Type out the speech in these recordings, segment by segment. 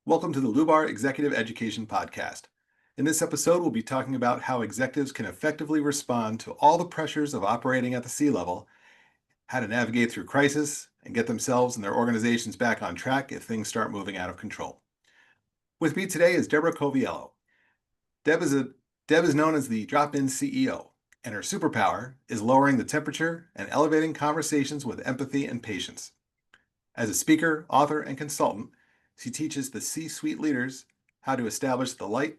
Welcome to the Lubar Executive Education Podcast. In this episode, we'll be talking about how executives can effectively respond to all the pressures of operating at the C-level, how to navigate through crisis, and get themselves and their organizations back on track if things start moving out of control. With me today is Deborah Coviello. Deb is known as the drop-in CEO, and her superpower is lowering the temperature and elevating conversations with empathy and patience. As a speaker, author, and consultant, she teaches the C-suite leaders how to establish the light.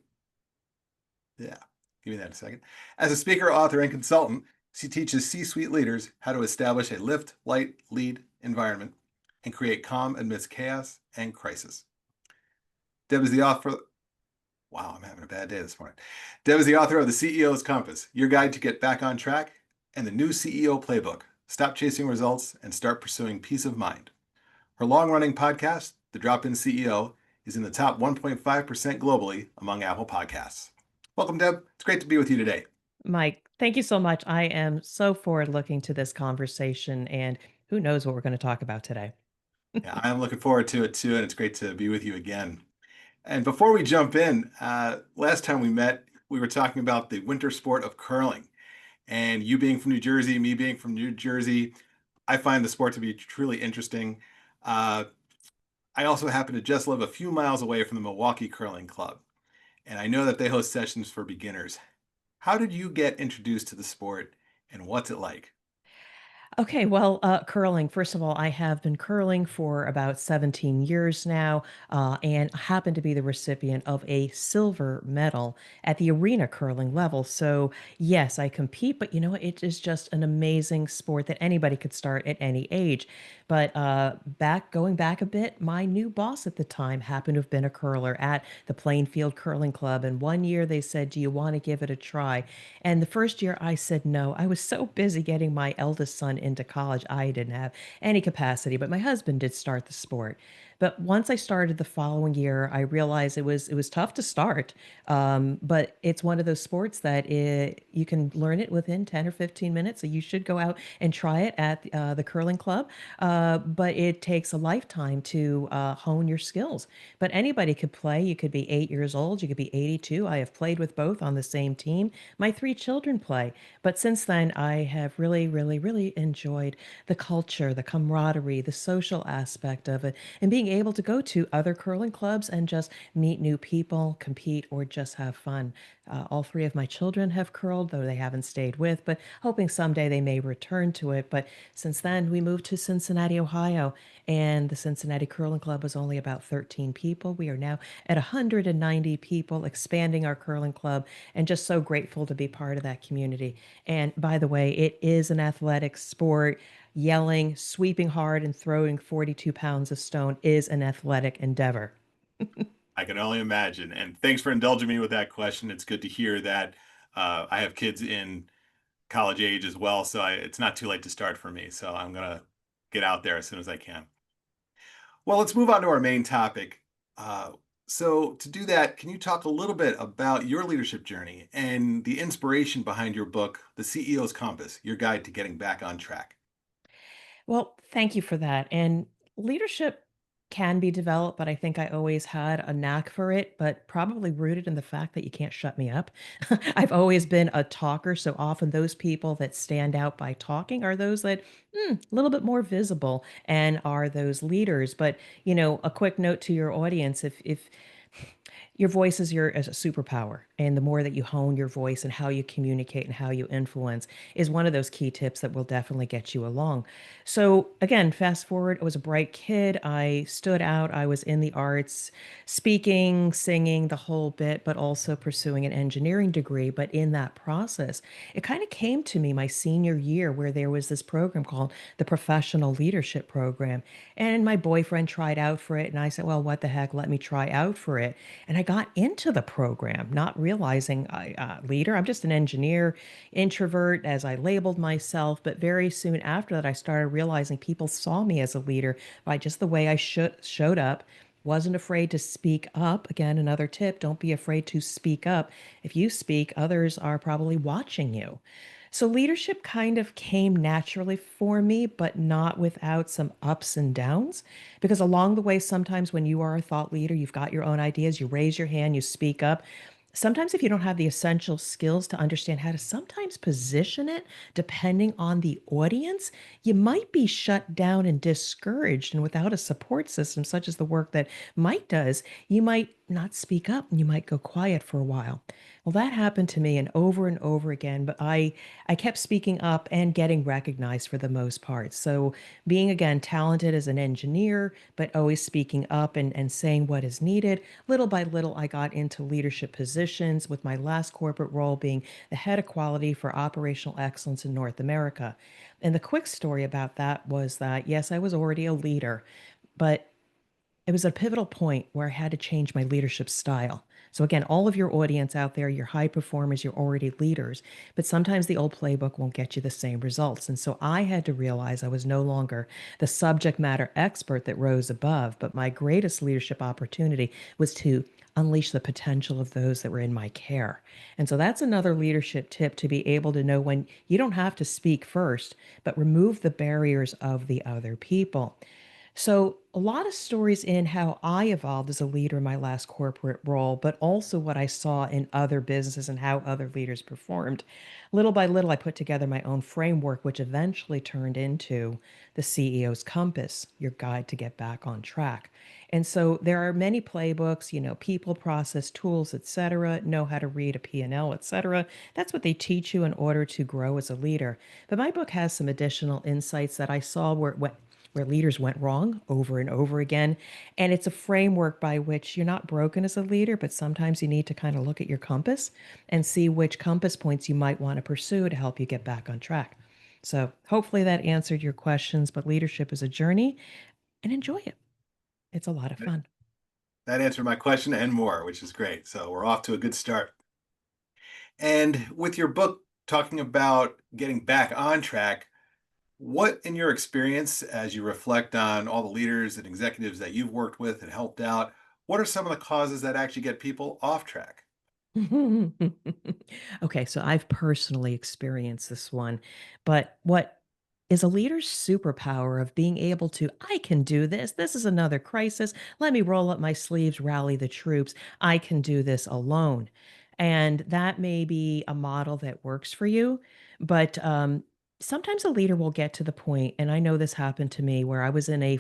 Yeah, give me that a second. As a speaker, author, and consultant, she teaches C-suite leaders how to establish a lift, light, lead environment and create calm amidst chaos and crisis. Deb is the author. Wow, I'm having a bad day this morning. Deb is the author of The CEO's Compass, your guide to get back on track, and the new CEO playbook, Stop Chasing Results and Start Pursuing Peace of Mind. Her long-running podcast, The Drop-In CEO, is in the top 1.5% globally among Apple Podcasts. Welcome, Deb. It's great to be with you today. Mike, thank you so much. I am so forward looking to this conversation, and who knows what we're going to talk about today. Yeah, I'm looking forward to it too, and it's great to be with you again. And before we jump in, last time we met, we were talking about the winter sport of curling. And you being from New Jersey, me being from New Jersey, I find the sport to be truly interesting. Uh, I also happen to just live a few miles away from the Milwaukee Curling Club, and I know that they host sessions for beginners. How did you get introduced to the sport, and what's it like? Okay, well, curling. First of all, I have been curling for about 17 years now, and happen to be the recipient of a silver medal at the arena curling level. So, yes, I compete, but you know what? It is just an amazing sport that anybody could start at any age. But going back a bit, my new boss at the time happened to have been a curler at the Plainfield Curling Club, and one year they said, "Do you want to give it a try?" And the first year I said no. I was so busy getting my eldest son into college, I didn't have any capacity, but my husband did start the sport. But once I started the following year, I realized it was tough to start. But it's one of those sports that you can learn it within 10 or 15 minutes. So you should go out and try it at the curling club. But it takes a lifetime to hone your skills. But anybody could play. You could be 8 years old, you could be 82. I have played with both on the same team. My three children play. But since then, I have really, really, really enjoyed the culture, the camaraderie, the social aspect of it, and being able to go to other curling clubs and just meet new people, compete, or just have fun. All three of my children have curled, though they haven't stayed with, but hoping someday they may return to it. But since then, we moved to Cincinnati, Ohio, and the Cincinnati Curling Club was only about 13 people. We are now at 190 people, expanding our curling club, and just so grateful to be part of that community. And by the way, it is an athletic sport. Yelling, sweeping hard, and throwing 42 pounds of stone is an athletic endeavor. I can only imagine. And thanks for indulging me with that question. It's good to hear that I have kids in college age as well, so it's not too late to start for me. So I'm gonna get out there as soon as I can. Well, let's move on to our main topic. Uh, so to do that, can you talk a little bit about your leadership journey and the inspiration behind your book, The CEO's Compass, your guide to getting back on track? Well, thank you for that. And leadership can be developed, but I think I always had a knack for it, but probably rooted in the fact that you can't shut me up. I've always been a talker. So often those people that stand out by talking are those that a little bit more visible and are those leaders. But, a quick note to your audience, if your voice is your as a superpower, and the more that you hone your voice and how you communicate and how you influence is one of those key tips that will definitely get you along. So again, fast forward, I was a bright kid. I stood out. I was in the arts, speaking, singing, the whole bit, but also pursuing an engineering degree. But in that process, it kind of came to me my senior year where there was this program called the Professional Leadership Program. And my boyfriend tried out for it. And I said, well, what the heck? Let me try out for it. And I got into the program, not realizing leader. I'm just an engineer, introvert, as I labeled myself. But very soon after that, I started realizing people saw me as a leader by just the way I showed up. Wasn't afraid to speak up. Again, another tip, don't be afraid to speak up. If you speak, others are probably watching you. So leadership kind of came naturally for me, but not without some ups and downs. Because along the way, sometimes when you are a thought leader, you've got your own ideas, you raise your hand, you speak up. Sometimes, if you don't have the essential skills to understand how to sometimes position it, depending on the audience, you might be shut down and discouraged. And without a support system, such as the work that Mike does, you might not speak up and you might go quiet for a while. Well, that happened to me and over again, but I kept speaking up and getting recognized for the most part. So being again talented as an engineer, but always speaking up and saying what is needed, little by little, I got into leadership positions with my last corporate role being the head of quality for operational excellence in North America. And the quick story about that was that, yes, I was already a leader, but it was a pivotal point where I had to change my leadership style. So, again, all of your audience out there, you're high performers, you're already leaders, but sometimes the old playbook won't get you the same results. And so I had to realize I was no longer the subject matter expert that rose above, but my greatest leadership opportunity was to unleash the potential of those that were in my care. And so that's another leadership tip, to be able to know when you don't have to speak first, but remove the barriers of the other people. So, a lot of stories in how I evolved as a leader in my last corporate role, but also what I saw in other businesses and how other leaders performed. Little by little, I put together my own framework, which eventually turned into the CEO's Compass, your guide to get back on track. And so there are many playbooks, people, process, tools, etc., know how to read a P&L, etc. That's what they teach you in order to grow as a leader. But my book has some additional insights that I saw where leaders went wrong over and over again. And it's a framework by which you're not broken as a leader, but sometimes you need to kind of look at your compass and see which compass points you might want to pursue to help you get back on track. So hopefully that answered your questions, but leadership is a journey and enjoy it. It's a lot of fun. That answered my question and more, which is great. So we're off to a good start. And with your book talking about getting back on track, what, in your experience, as you reflect on all the leaders and executives that you've worked with and helped out, what are some of the causes that actually get people off track? Okay, so I've personally experienced this one, but what is a leader's superpower of being able to, I can do this. This is another crisis. Let me roll up my sleeves, rally the troops. I can do this alone. And that may be a model that works for you, but sometimes a leader will get to the point, and I know this happened to me where I was in a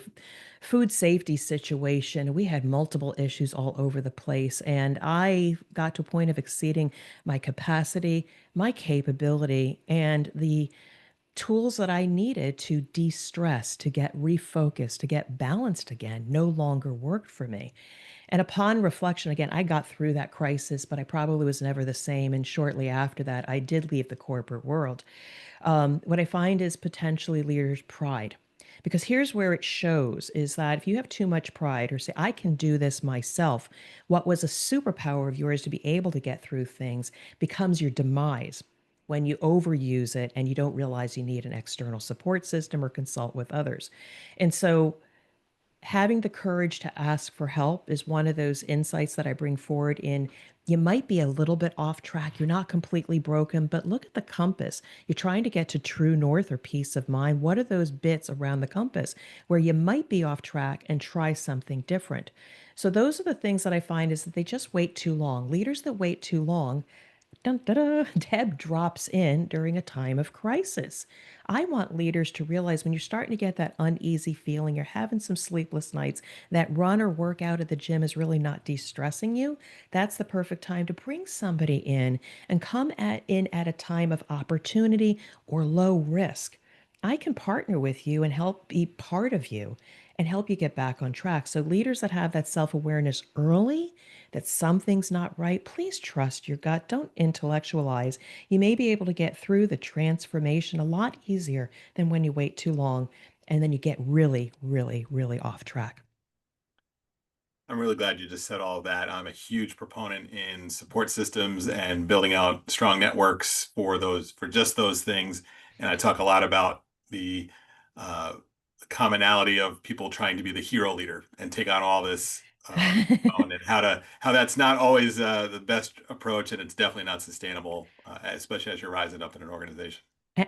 food safety situation. We had multiple issues all over the place, and I got to a point of exceeding my capacity, my capability, and the tools that I needed to de stress, to get refocused, to get balanced again, no longer worked for me. And upon reflection, again, I got through that crisis, but I probably was never the same. And shortly after that, I did leave the corporate world. What I find is potentially leaders' pride. Because here's where it shows is that if you have too much pride or say, I can do this myself, what was a superpower of yours to be able to get through things becomes your demise when you overuse it and you don't realize you need an external support system or consult with others. And so having the courage to ask for help is one of those insights that I bring forward in. You might be a little bit off track. You're not completely broken, but look at the compass. You're trying to get to true north or peace of mind. What are those bits around the compass where you might be off track, and try something different? So those are the things that I find is that they just wait too long. Leaders that wait too long, dun, da, da, Deb drops in during a time of crisis. I want leaders to realize when you're starting to get that uneasy feeling, you're having some sleepless nights, that run or work out at the gym is really not de stressing you. That's the perfect time to bring somebody in and in at a time of opportunity or low risk. I can partner with you and help be part of you and help you get back on track. So, leaders that have that self awareness early, that something's not right, please trust your gut. Don't intellectualize. You may be able to get through the transformation a lot easier than when you wait too long and then you get really, really, really off track. I'm really glad you just said all of that. I'm a huge proponent in support systems and building out strong networks for just those things. And I talk a lot about the commonality of people trying to be the hero leader and take on all this phone, and how that's not always the best approach, and it's definitely not sustainable, especially as you're rising up in an organization.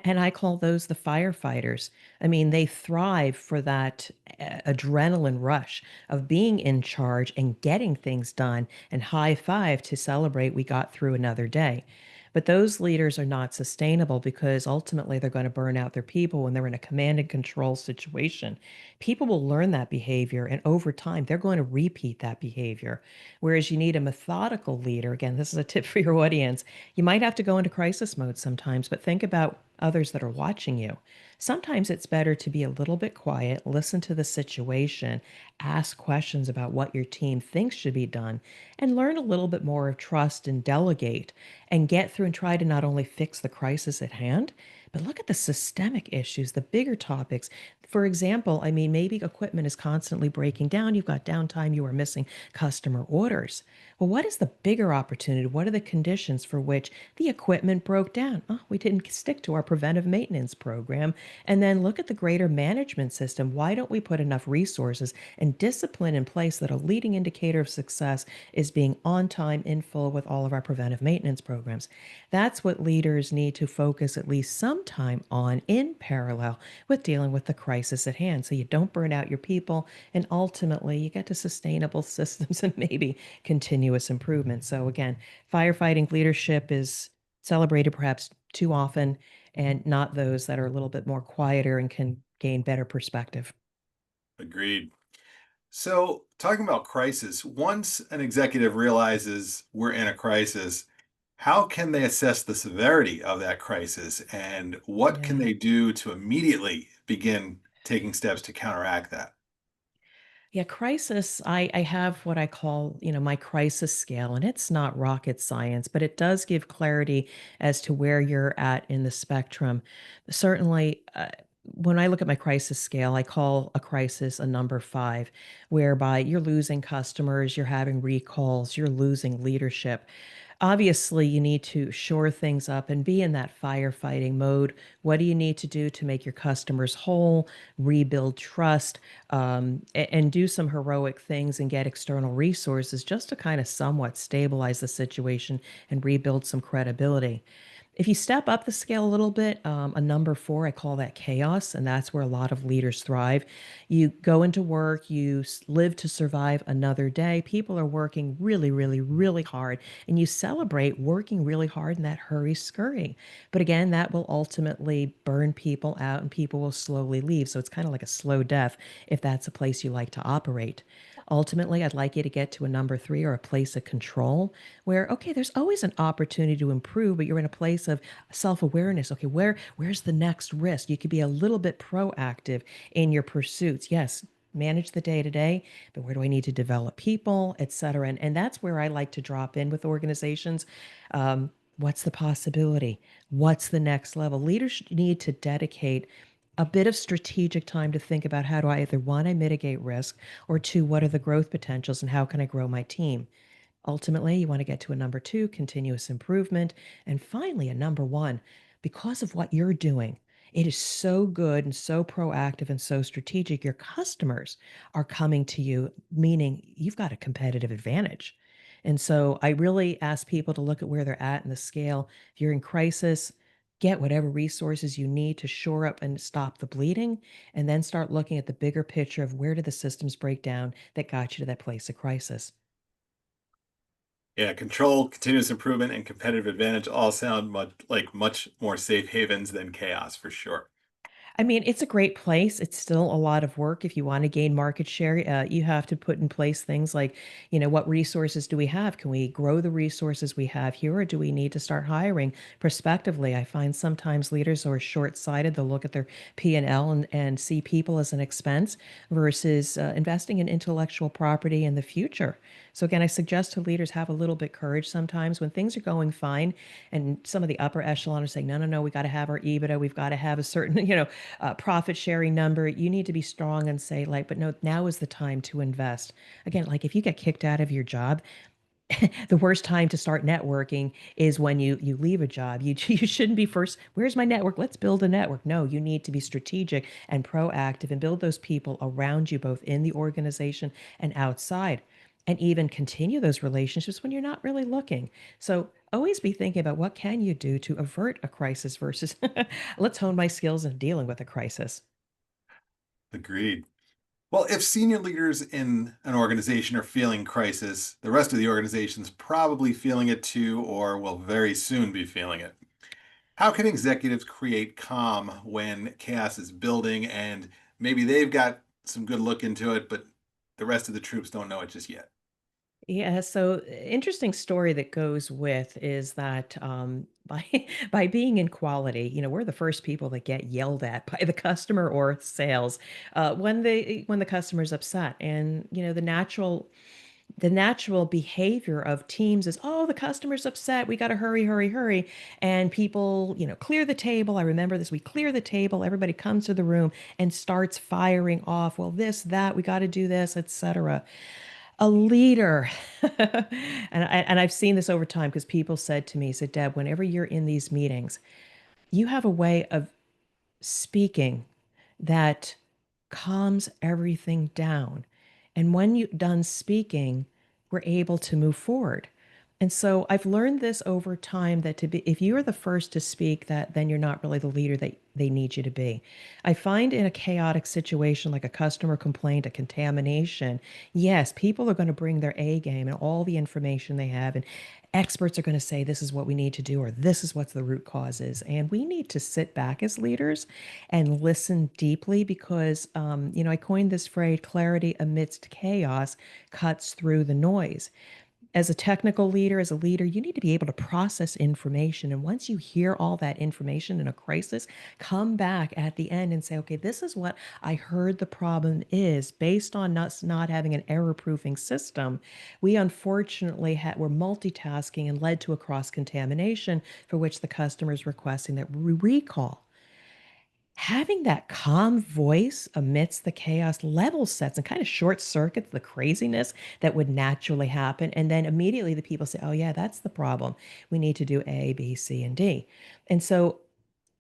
And I call those the firefighters. I mean, they thrive for that adrenaline rush of being in charge and getting things done and high five to celebrate we got through another day. But those leaders are not sustainable because ultimately they're going to burn out their people when they're in a command and control situation. People will learn that behavior, and over time, they're going to repeat that behavior. Whereas you need a methodical leader. Again, this is a tip for your audience. You might have to go into crisis mode sometimes, but think about others that are watching you. Sometimes it's better to be a little bit quiet, listen to the situation, ask questions about what your team thinks should be done, and learn a little bit more of trust and delegate and get through and try to not only fix the crisis at hand, but look at the systemic issues, the bigger topics. For example, I mean, maybe equipment is constantly breaking down. You've got downtime, you are missing customer orders. Well, what is the bigger opportunity? What are the conditions for which the equipment broke down? Oh, we didn't stick to our preventive maintenance program. And then look at the greater management system. Why don't we put enough resources and discipline in place that a leading indicator of success is being on time, in full with all of our preventive maintenance programs? That's what leaders need to focus at least some time on in parallel with dealing with the crisis at hand. So you don't burn out your people and ultimately you get to sustainable systems and maybe continuous improvement. So again, firefighting leadership is celebrated perhaps too often and not those that are a little bit more quieter and can gain better perspective. Agreed. So, talking about crisis, once an executive realizes we're in a crisis, how can they assess the severity of that crisis, and what can Yeah. they do to immediately begin taking steps to counteract that? Yeah, crisis, I have what I call, my crisis scale, and it's not rocket science, but it does give clarity as to where you're at in the spectrum. Certainly, when I look at my crisis scale, I call a crisis a number five, whereby you're losing customers, you're having recalls, you're losing leadership. Obviously, you need to shore things up and be in that firefighting mode. What do you need to do to make your customers whole, rebuild trust, and do some heroic things and get external resources just to kind of somewhat stabilize the situation and rebuild some credibility? If you step up the scale a little bit, a number four, I call that chaos, and that's where a lot of leaders thrive. You go into work, you live to survive another day. People are working really, really, really hard, and you celebrate working really hard in that hurry scurry. But again, that will ultimately burn people out and people will slowly leave. So it's kind of like a slow death if that's a place you like to operate. Ultimately, I'd like you to get to a number three or a place of control where, okay, there's always an opportunity to improve, but you're in a place of self-awareness. Okay, where's the next risk? You could be a little bit proactive in your pursuits. Yes, manage the day to day, but where do I need to develop people, et cetera? And that's where I like to drop in with organizations. What's the possibility? What's the next level? Leaders need to dedicate a bit of strategic time to think about how do I either one, I mitigate risk, or two, what are the growth potentials and how can I grow my team? Ultimately, you want to get to a number two, continuous improvement. And finally, a number one, because of what you're doing, it is so good and so proactive and so strategic. Your customers are coming to you, meaning you've got a competitive advantage. And so I really ask people to look at where they're at in the scale. If you're in crisis, get whatever resources you need to shore up and stop the bleeding, and then start looking at the bigger picture of where did the systems break down that got you to that place of crisis. Yeah, control, continuous improvement, and competitive advantage all sound much more safe havens than chaos for sure. I mean, it's a great place. It's still a lot of work. If you want to gain market share, you have to put in place things like, what resources do we have? Can we grow the resources we have here, or do we need to start hiring prospectively? I find sometimes leaders are short-sighted. They'll look at their P&L and see people as an expense versus investing in intellectual property in the future. So again, I suggest to leaders have a little bit courage sometimes when things are going fine, and some of the upper echelon are saying, no, no, no, we got to have our EBITDA, we've got to have a certain, profit sharing number. You need to be strong and say, like, but no, now is the time to invest. Again, like if you get kicked out of your job, The worst time to start networking is when you leave a job. You shouldn't be first, where's my network? Let's build a network. No, you need to be strategic and proactive and build those people around you, both in the organization and outside, and even continue those relationships when you're not really looking. So always be thinking about what can you do to avert a crisis versus let's hone my skills in dealing with a crisis. Agreed. Well, if senior leaders in an organization are feeling crisis, the rest of the organization's probably feeling it too, or will very soon be feeling it. How can executives create calm when chaos is building and maybe they've got some good look into it, but the rest of the troops don't know it just yet? Yeah, so interesting story that goes with is that by by being in quality, we're the first people that get yelled at by the customer or sales when the customer's upset, and the natural behavior of teams is, oh, the customer's upset, we got to hurry, hurry, hurry, and people, clear the table. I remember this. We clear the table. Everybody comes to the room and starts firing off. Well, this, that, we got to do this, etc. A leader, and I've seen this over time because people said, Deb, whenever you're in these meetings, you have a way of speaking that calms everything down. And when you're done speaking, we're able to move forward. And so I've learned this over time that if you are the first to speak, that then you're not really the leader that they need you to be. I find in a chaotic situation like a customer complaint, a contamination, yes, people are going to bring their A game and all the information they have, and experts are going to say this is what we need to do or this is what the root cause is. And we need to sit back as leaders and listen deeply because, I coined this phrase, clarity amidst chaos cuts through the noise. As a technical leader, as a leader, you need to be able to process information. And once you hear all that information in a crisis, come back at the end and say, okay, this is what I heard the problem is based on us not having an error proofing system. We unfortunately were multitasking and led to a cross contamination for which the customer is requesting that we recall. Having that calm voice amidst the chaos level sets and kind of short circuits the craziness that would naturally happen. And then immediately the people say, oh, yeah, that's the problem. We need to do A, B, C, and D. And so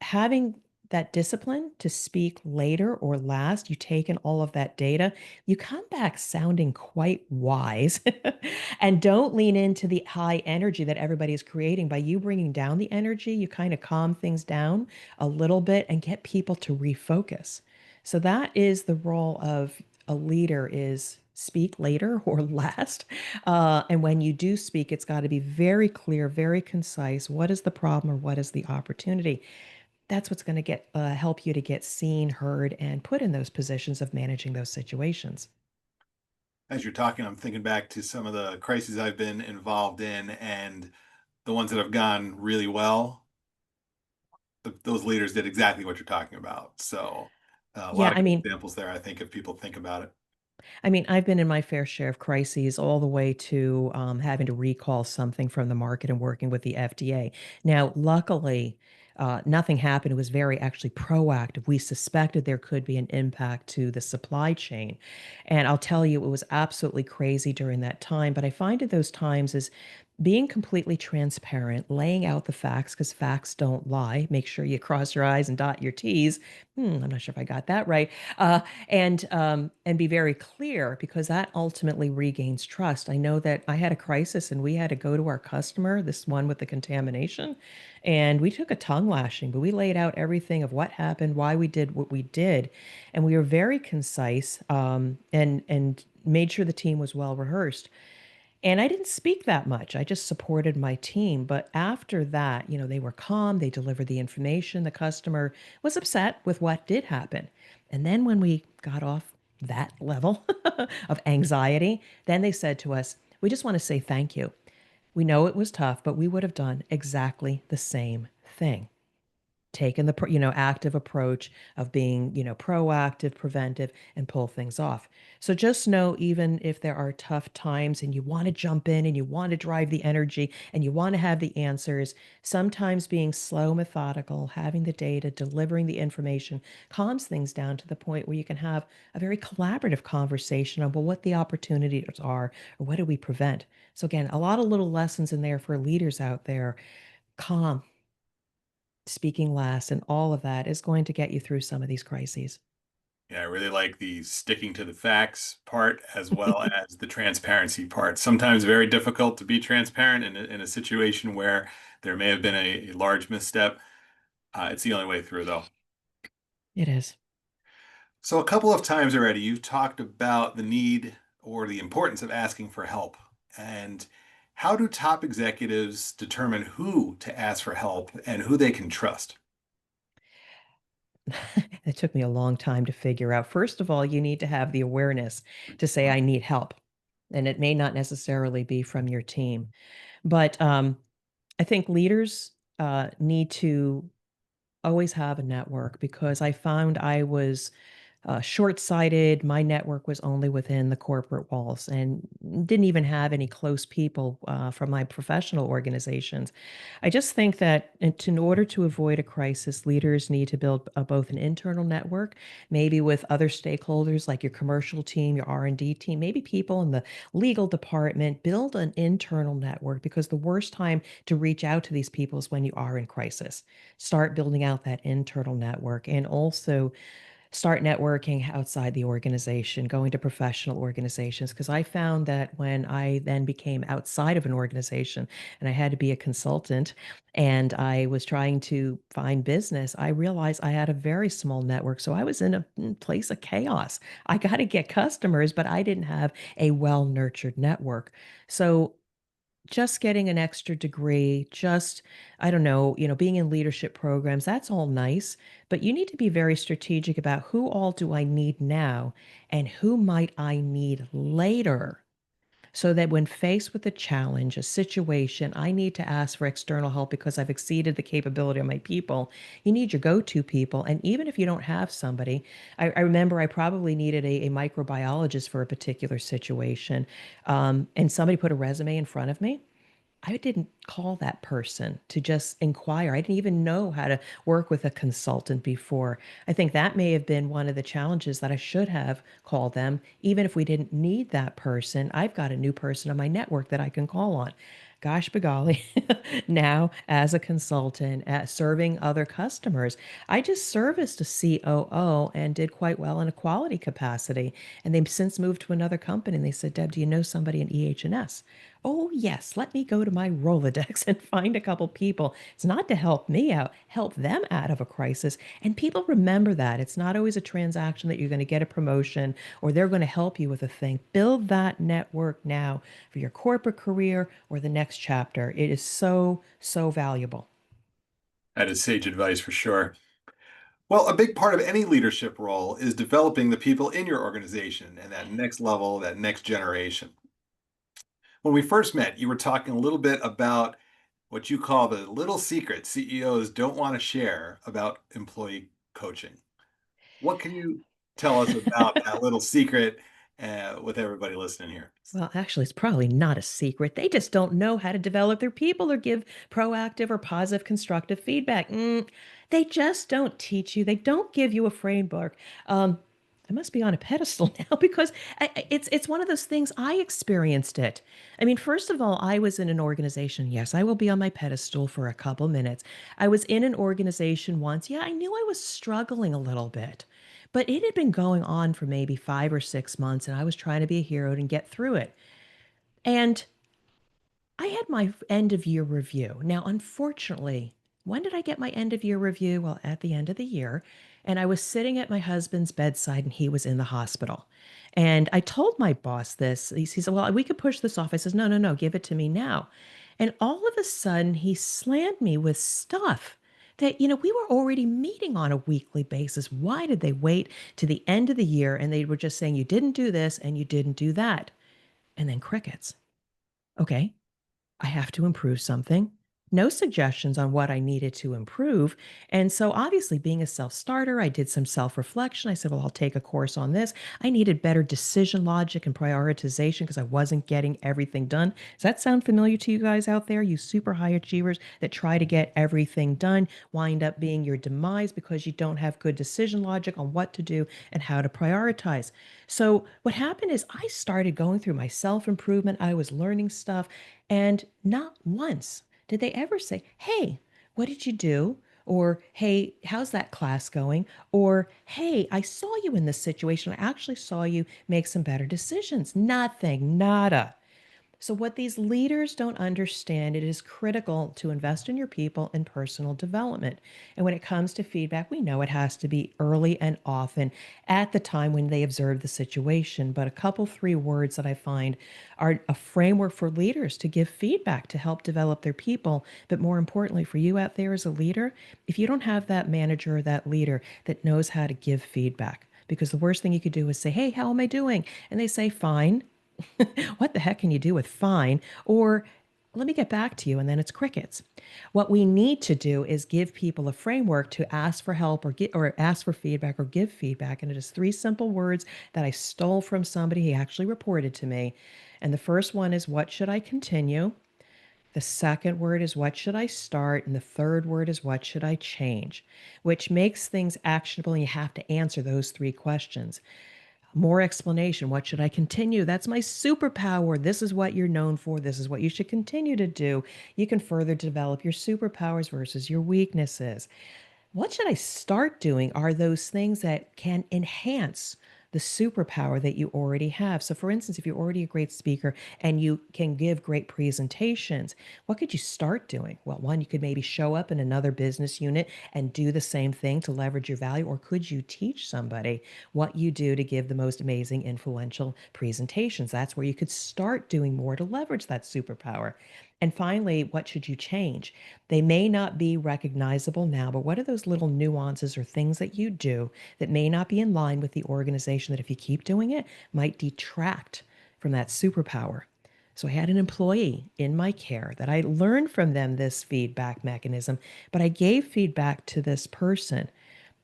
having that discipline to speak later or last, you take in all of that data, you come back sounding quite wise and don't lean into the high energy that everybody is creating. By you bringing down the energy, you kind of calm things down a little bit and get people to refocus. So that is the role of a leader is speak later or last. And when you do speak, it's got to be very clear, very concise. What is the problem or what is the opportunity? That's what's going to get help you to get seen, heard, and put in those positions of managing those situations. As you're talking, I'm thinking back to some of the crises I've been involved in and the ones that have gone really well. Those leaders did exactly what you're talking about. So, a lot Yeah, of I good mean, examples there, I think, if people think about it. I've been in my fair share of crises, all the way to having to recall something from the market and working with the FDA. Now, luckily, nothing happened. It was very actually proactive. We suspected there could be an impact to the supply chain. And I'll tell you, it was absolutely crazy during that time. But I find in those times is being completely transparent, laying out the facts because facts don't lie. Make sure you cross your I's and dot your T's. I'm not sure if I got that right. And be very clear because that ultimately regains trust. I know that I had a crisis and we had to go to our customer, this one with the contamination, and we took a tongue lashing, but we laid out everything of what happened, why we did what we did, and we were very concise and made sure the team was well rehearsed. And I didn't speak that much. I just supported my team. But after that, they were calm. They delivered the information. The customer was upset with what did happen. And then when we got off that level of anxiety, then they said to us, we just want to say thank you. We know it was tough, but we would have done exactly the same thing. taken the active approach of being proactive, preventive, and pull things off. So just know, even if there are tough times and you want to jump in and you want to drive the energy and you want to have the answers, sometimes being slow, methodical, having the data, delivering the information calms things down to the point where you can have a very collaborative conversation on, well, what the opportunities are, or what do we prevent. So again, a lot of little lessons in there for leaders out there. Calm, speaking last, and all of that is going to get you through some of these crises. Yeah, I really like the sticking to the facts part as well as the transparency part. Sometimes very difficult to be transparent in a situation where there may have been a large misstep. It's the only way through, though. It is. So, a couple of times already, you've talked about the need or the importance of asking for help. And how do top executives determine who to ask for help and who they can trust? It took me a long time to figure out. First of all, you need to have the awareness to say, I need help. And it may not necessarily be from your team. But I think leaders need to always have a network, because I found I was short-sighted. My network was only within the corporate walls and didn't even have any close people from my professional organizations. I just think that in order to avoid a crisis, leaders need to build both an internal network, maybe with other stakeholders like your commercial team, your R&D team, maybe people in the legal department. Build an internal network, because the worst time to reach out to these people is when you are in crisis. Start building out that internal network, and also start networking outside the organization, going to professional organizations. Because I found that when I then became outside of an organization and I had to be a consultant and I was trying to find business, I realized I had a very small network. So I was in a place of chaos. I got to get customers, but I didn't have a well nurtured network. So just getting an extra degree, just, I don't know, being in leadership programs, that's all nice, but you need to be very strategic about, who all do I need now and who might I need later? So that when faced with a challenge, a situation, I need to ask for external help because I've exceeded the capability of my people. You need your go-to people. And even if you don't have somebody, I remember I probably needed a microbiologist for a particular situation. And somebody put a resume in front of me. I didn't call that person to just inquire. I didn't even know how to work with a consultant before. I think that may have been one of the challenges, that I should have called them. Even if we didn't need that person, I've got a new person on my network that I can call on. Gosh, begolly, now as a consultant at serving other customers, I just serviced a COO and did quite well in a quality capacity. And they've since moved to another company. And they said, Deb, do you know somebody in EH&S? Oh, yes, let me go to my Rolodex and find a couple people. It's not to help me out, help them out of a crisis. And people remember that. It's not always a transaction that you're going to get a promotion or they're going to help you with a thing. Build that network now for your corporate career or the next chapter. It is so, so valuable. That is sage advice for sure. Well, a big part of any leadership role is developing the people in your organization and that next level, that next generation. When we first met, you were talking a little bit about what you call the little secret CEOs don't want to share about employee coaching. What can you tell us about that little secret with everybody listening here? Well, actually, it's probably not a secret. They just don't know how to develop their people or give proactive or positive, constructive feedback. They just don't teach you. They don't give you a framework. I must be on a pedestal now, because it's one of those things. I experienced it. I mean, first of all, I was in an organization. Yes, I will be on my pedestal for a couple minutes. I was in an organization once. Yeah, I knew I was struggling a little bit. But it had been going on for maybe 5 or 6 months, and I was trying to be a hero and get through it. And I had my end of year review. Now, unfortunately, when did I get my end of year review? Well, at the end of the year. And I was sitting at my husband's bedside and he was in the hospital. And I told my boss this. He said, well, we could push this off. I says, no, no, no, give it to me now. And all of a sudden, he slammed me with stuff that, we were already meeting on a weekly basis. Why did they wait to the end of the year? And they were just saying, you didn't do this and you didn't do that. And then crickets. Okay, I have to improve something. no suggestions on what I needed to improve. And so, obviously, being a self starter, I did some self reflection. I said, well, I'll take a course on this. I needed better decision logic and prioritization because I wasn't getting everything done. Does that sound familiar to you guys out there? You super high achievers that try to get everything done wind up being your demise because you don't have good decision logic on what to do and how to prioritize. So, what happened is I started going through my self improvement. I was learning stuff, and not once did they ever say, hey, what did you do? Or, hey, how's that class going? Or, hey, I saw you in this situation. I actually saw you make some better decisions. Nothing, nada. So, what these leaders don't understand, it is critical to invest in your people and personal development. And when it comes to feedback, we know it has to be early and often at the time when they observe the situation. But a couple, three words that I find are a framework for leaders to give feedback to help develop their people. But more importantly, for you out there as a leader, if you don't have that manager or that leader that knows how to give feedback, because the worst thing you could do is say, hey, how am I doing? And they say, fine. What the heck can you do with fine? Or let me get back to you, and then it's crickets. What we need to do is give people a framework to ask for help or get or ask for feedback or give feedback. And it is three simple words that I stole from somebody. He actually reported to me. And the first one is, what should I continue? The second word is, what should I start? And the third word is, what should I change? Which makes things actionable. And you have to answer those three questions. More explanation. What should I continue? That's my superpower. This is what you're known for. This is what you should continue to do. You can further develop your superpowers versus your weaknesses. What should I start doing are those things that can enhance the superpower that you already have. So, for instance, if you're already a great speaker and you can give great presentations, what could you start doing? Well, one, you could maybe show up in another business unit and do the same thing to leverage your value. Or could you teach somebody what you do to give the most amazing, influential presentations? That's where you could start doing more to leverage that superpower. And finally, what should you change? They may not be recognizable now, but what are those little nuances or things that you do that may not be in line with the organization that if you keep doing it might detract from that superpower? So I had an employee in my care that I learned from them this feedback mechanism, but I gave feedback to this person.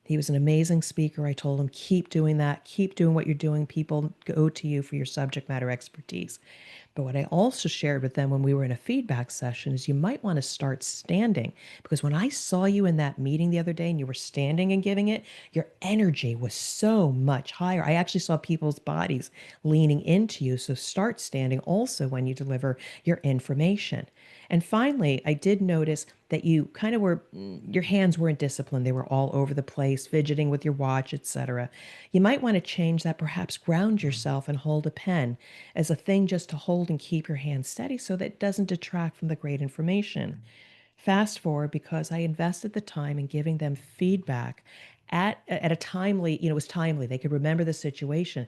He was an amazing speaker. I told him, keep doing that, keep doing what you're doing. People go to you for your subject matter expertise. But what I also shared with them when we were in a feedback session is you might want to start standing, because when I saw you in that meeting the other day and you were standing and giving it, your energy was so much higher. I actually saw people's bodies leaning into you. So start standing also when you deliver your information. And finally, I did notice that you kind of were, your hands weren't disciplined. They were all over the place, fidgeting with your watch, etc. You might want to change that, perhaps ground yourself and hold a pen as a thing just to hold and keep your hands steady so that it doesn't detract from the great information. Fast forward, because I invested the time in giving them feedback at a timely, it was timely. They could remember the situation.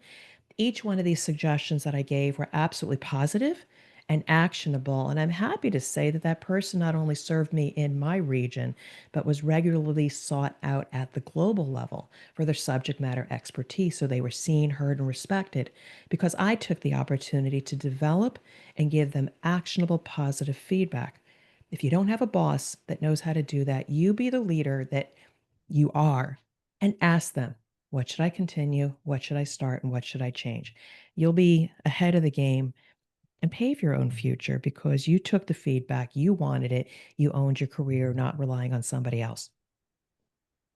Each one of these suggestions that I gave were absolutely positive and actionable. And I'm happy to say that that person not only served me in my region, but was regularly sought out at the global level for their subject matter expertise. So they were seen, heard, and respected because I took the opportunity to develop and give them actionable, positive feedback. If you don't have a boss that knows how to do that, you be the leader that you are and ask them, what should I continue? What should I start? And what should I change? You'll be ahead of the game and pave your own future because you took the feedback, you wanted it, you owned your career, not relying on somebody else.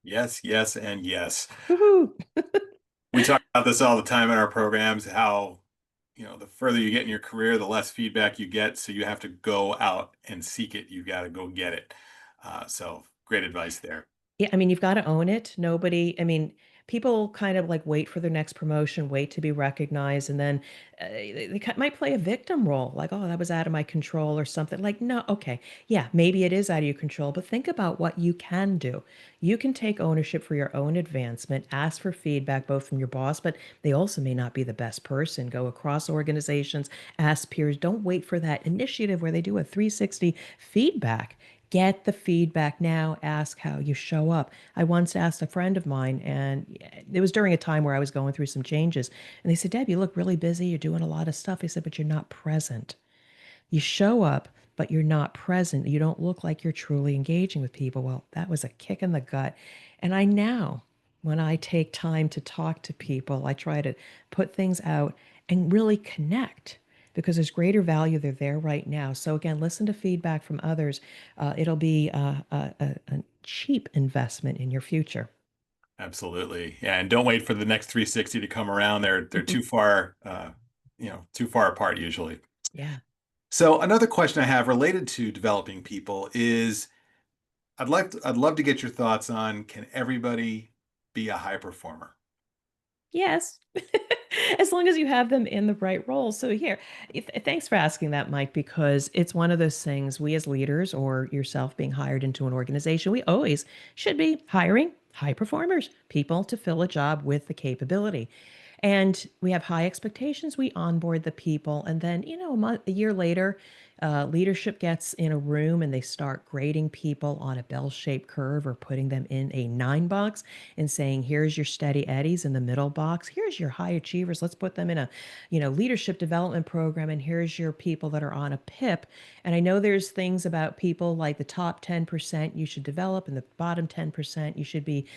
Yes, yes, and yes. Woohoo! We talk about this all the time in our programs, how, the further you get in your career, the less feedback you get. So you have to go out and seek it. You got to go get it. So great advice there. Yeah, I mean, you've got to own it. Nobody, I mean, people kind of like wait for their next promotion, wait to be recognized, and then might play a victim role, like, oh, that was out of my control or something. Like, no, okay, yeah, maybe it is out of your control, but think about what you can do. You can take ownership for your own advancement, ask for feedback both from your boss, but they also may not be the best person. Go across organizations, ask peers. Don't wait for that initiative where they do a 360 feedback. Get the feedback now. Ask how you show up. I once asked a friend of mine, and it was during a time where I was going through some changes. And they said, Deb, you look really busy. You're doing a lot of stuff. I said, but you're not present. You show up, but you're not present. You don't look like you're truly engaging with people. Well, that was a kick in the gut. And I now, when I take time to talk to people, I try to put things out and really connect because there's greater value. They're there right now. So again, listen to feedback from others. It'll be a cheap investment in your future. Absolutely. Yeah, and don't wait for the next 360 to come around. They're too far, too far apart usually. Yeah. So another question I have related to developing people is I'd love to get your thoughts on, can everybody be a high performer? Yes. As long as you have them in the right role. So here, thanks for asking that, Mike, because it's one of those things we as leaders or yourself being hired into an organization, we always should be hiring high performers, people to fill a job with the capability. And we have high expectations. We onboard the people. And then, a year later, leadership gets in a room and they start grading people on a bell shaped curve or putting them in a 9 box and saying, here's your steady eddies in the middle box. Here's your high achievers. Let's put them in a, leadership development program. And here's your people that are on a PIP. And I know there's things about people like the top 10% you should develop and the bottom 10% you should be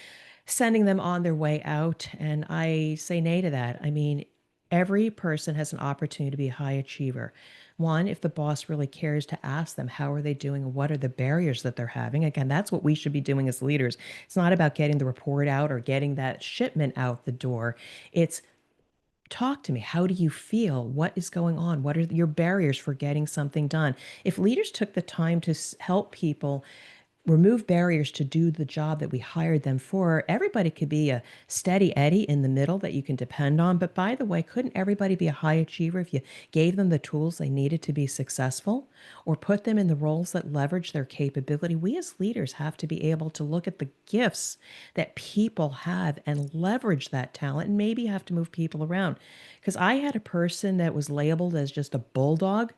sending them on their way out. And I say nay to that. I mean, every person has an opportunity to be a high achiever. One, if the boss really cares to ask them, how are they doing and what are the barriers that they're having? Again, that's what we should be doing as leaders. It's not about getting the report out or getting that shipment out the door. It's talk to me. How do you feel? What is going on? What are your barriers for getting something done? If leaders took the time to help people remove barriers to do the job that we hired them for, everybody could be a steady Eddie in the middle that you can depend on. But by the way, couldn't everybody be a high achiever if you gave them the tools they needed to be successful or put them in the roles that leverage their capability? We as leaders have to be able to look at the gifts that people have and leverage that talent and maybe have to move people around. Because I had a person that was labeled as just a bulldog.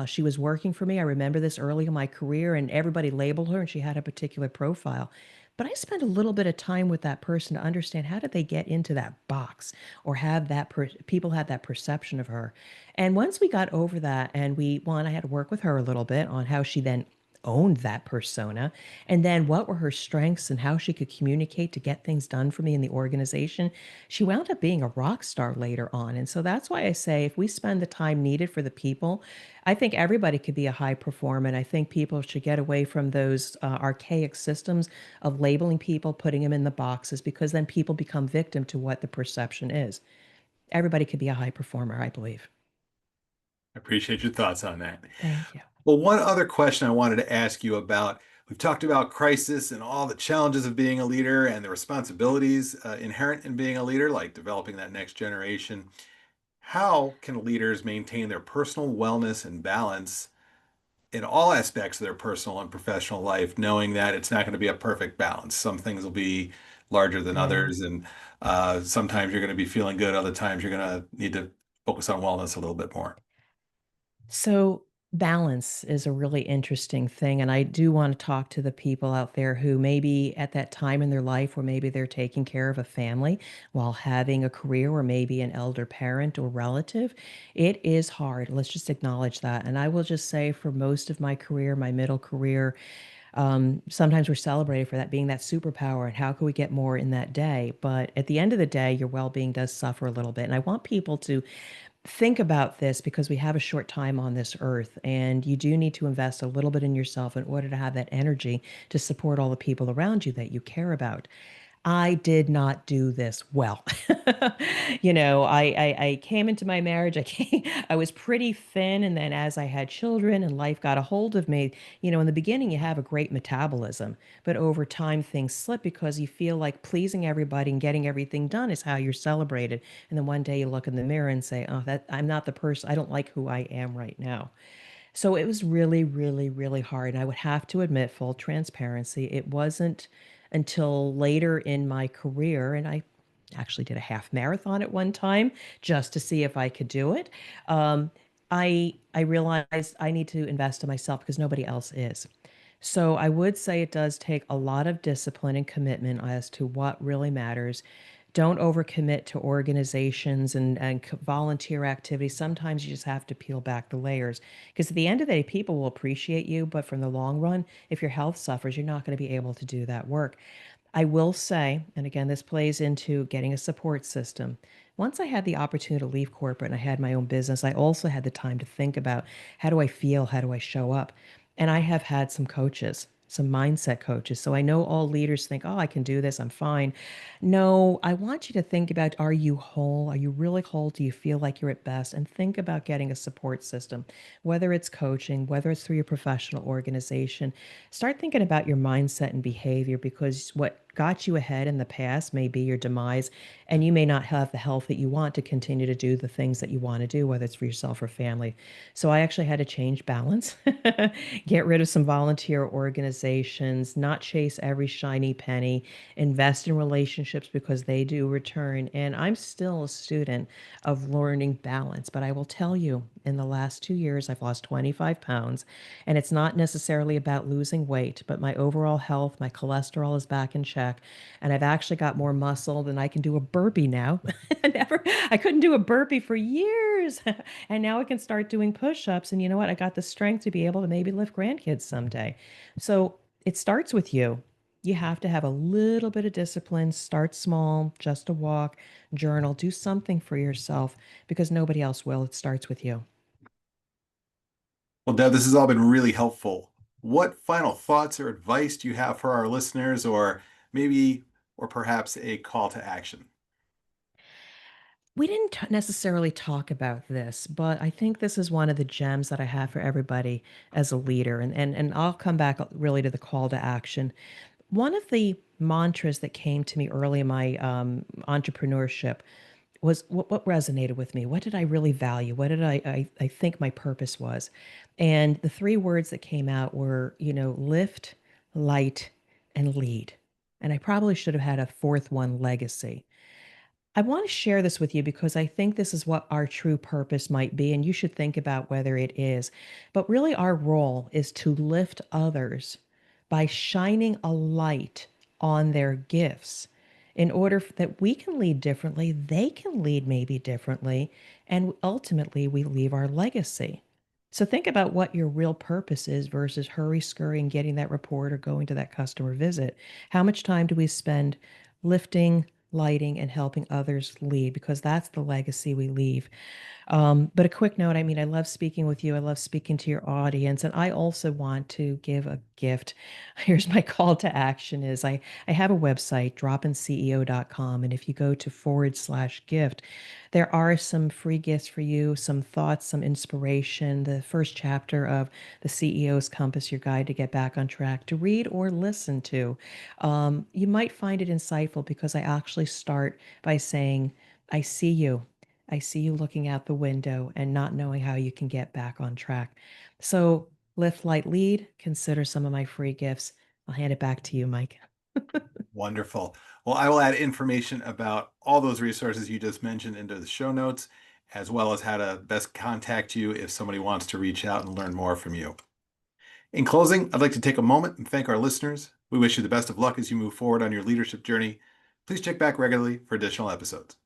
She was working for me. I remember this early in my career, and everybody labeled her, and she had a particular profile. But I spent a little bit of time with that person to understand how did they get into that box or have that people had that perception of her. And once we got over that, and I had to work with her a little bit on how she then owned that persona and then what were her strengths and how she could communicate to get things done for me in the organization. She wound up being a rock star later on. And so that's why I say if we spend the time needed for the people, I think everybody could be a high performer. And I think people should get away from those archaic systems of labeling people, putting them in the boxes, because then people become victim to what the perception is. Everybody could be a high performer, I believe. I appreciate your thoughts on that. Thank you. Well, one other question I wanted to ask you about, we've talked about crisis and all the challenges of being a leader and the responsibilities inherent in being a leader, like developing that next generation. How can leaders maintain their personal wellness and balance in all aspects of their personal and professional life, knowing that it's not going to be a perfect balance? Some things will be larger than Yeah. others, and sometimes you're going to be feeling good, other times you're going to need to focus on wellness a little bit more. So, balance is a really interesting thing. And I do want to talk to the people out there who maybe at that time in their life where maybe they're taking care of a family while having a career or maybe an elder parent or relative. It is hard. Let's just acknowledge that. And I will just say, for most of my career, my middle career, sometimes we're celebrated for that being that superpower and how can we get more in that day. But at the end of the day, your well being does suffer a little bit. And I want people to think about this because we have a short time on this earth and you do need to invest a little bit in yourself in order to have that energy to support all the people around you that you care about. I did not do this well. I came into my marriage. I was pretty thin, and then as I had children and life got a hold of me, in the beginning you have a great metabolism, but over time things slip because you feel like pleasing everybody and getting everything done is how you're celebrated. And then one day you look in the mirror and say, "Oh, that I'm not the person. I don't like who I am right now." So it was really, really, really hard. And I would have to admit, full transparency, it wasn't until later in my career, and I actually did a half marathon at one time just to see if I could do it. Um, I realized I need to invest in myself because nobody else is. So I would say it does take a lot of discipline and commitment as to what really matters Don't overcommit to organizations and volunteer activities. Sometimes you just have to peel back the layers because at the end of the day, people will appreciate you, but from the long run, if your health suffers, you're not going to be able to do that work. I will say, and again, this plays into getting a support system. Once I had the opportunity to leave corporate and I had my own business, I also had the time to think about how do I feel? How do I show up? And I have had some coaches, some mindset coaches. So I know all leaders think, oh, I can do this. I'm fine. No, I want you to think about, are you whole? Are you really whole? Do you feel like you're at best? And think about getting a support system, whether it's coaching, whether it's through your professional organization. Start thinking about your mindset and behavior because what got you ahead in the past may be your demise, and you may not have the health that you want to continue to do the things that you want to do, whether it's for yourself or family. So I actually had to change balance, get rid of some volunteer organizations, not chase every shiny penny, invest in relationships because they do return. And I'm still a student of learning balance, but I will tell you, in the last 2 years, I've lost 25 pounds, and it's not necessarily about losing weight, but my overall health, my cholesterol is back in check, and I've actually got more muscle than I can do a burpee now. I couldn't do a burpee for years, and now I can start doing push-ups. And you know what? I got the strength to be able to maybe lift grandkids someday. So it starts with you. You have to have a little bit of discipline. Start small, just a walk, journal, do something for yourself because nobody else will. It starts with you. Well, Deb, this has all been really helpful. What final thoughts or advice do you have for our listeners, or maybe, or perhaps a call to action? We didn't necessarily talk about this, but I think this is one of the gems that I have for everybody as a leader. And I'll come back really to the call to action. One of the mantras that came to me early in my entrepreneurship was what resonated with me. What did I really value? What did I think my purpose was? And the three words that came out were, lift, light, and lead. And I probably should have had a fourth one, legacy. I want to share this with you because I think this is what our true purpose might be, and you should think about whether it is. But really, our role is to lift others by shining a light on their gifts. In order that we can lead differently, they can lead maybe differently, and ultimately we leave our legacy. So think about what your real purpose is versus hurry, scurry, and getting that report or going to that customer visit. How much time do we spend lifting, lighting, and helping others lead? Because that's the legacy we leave. But a quick note, I mean, I love speaking with you. I love speaking to your audience. And I also want to give a gift. Here's my call to action is I have a website, dropinceo.com. And if you go to /gift, there are some free gifts for you, some thoughts, some inspiration, the first chapter of the CEO's Compass, your guide to get back on track, to read or listen to. You might find it insightful because I actually start by saying, I see you. I see you looking out the window and not knowing how you can get back on track. So, lift, light, lead. Consider some of my free gifts. I'll hand it back to you, Mike. Wonderful. Well, I will add information about all those resources you just mentioned into the show notes, as well as how to best contact you if somebody wants to reach out and learn more from you. In closing, I'd like to take a moment and thank our listeners. We wish you the best of luck as you move forward on your leadership journey. Please check back regularly for additional episodes.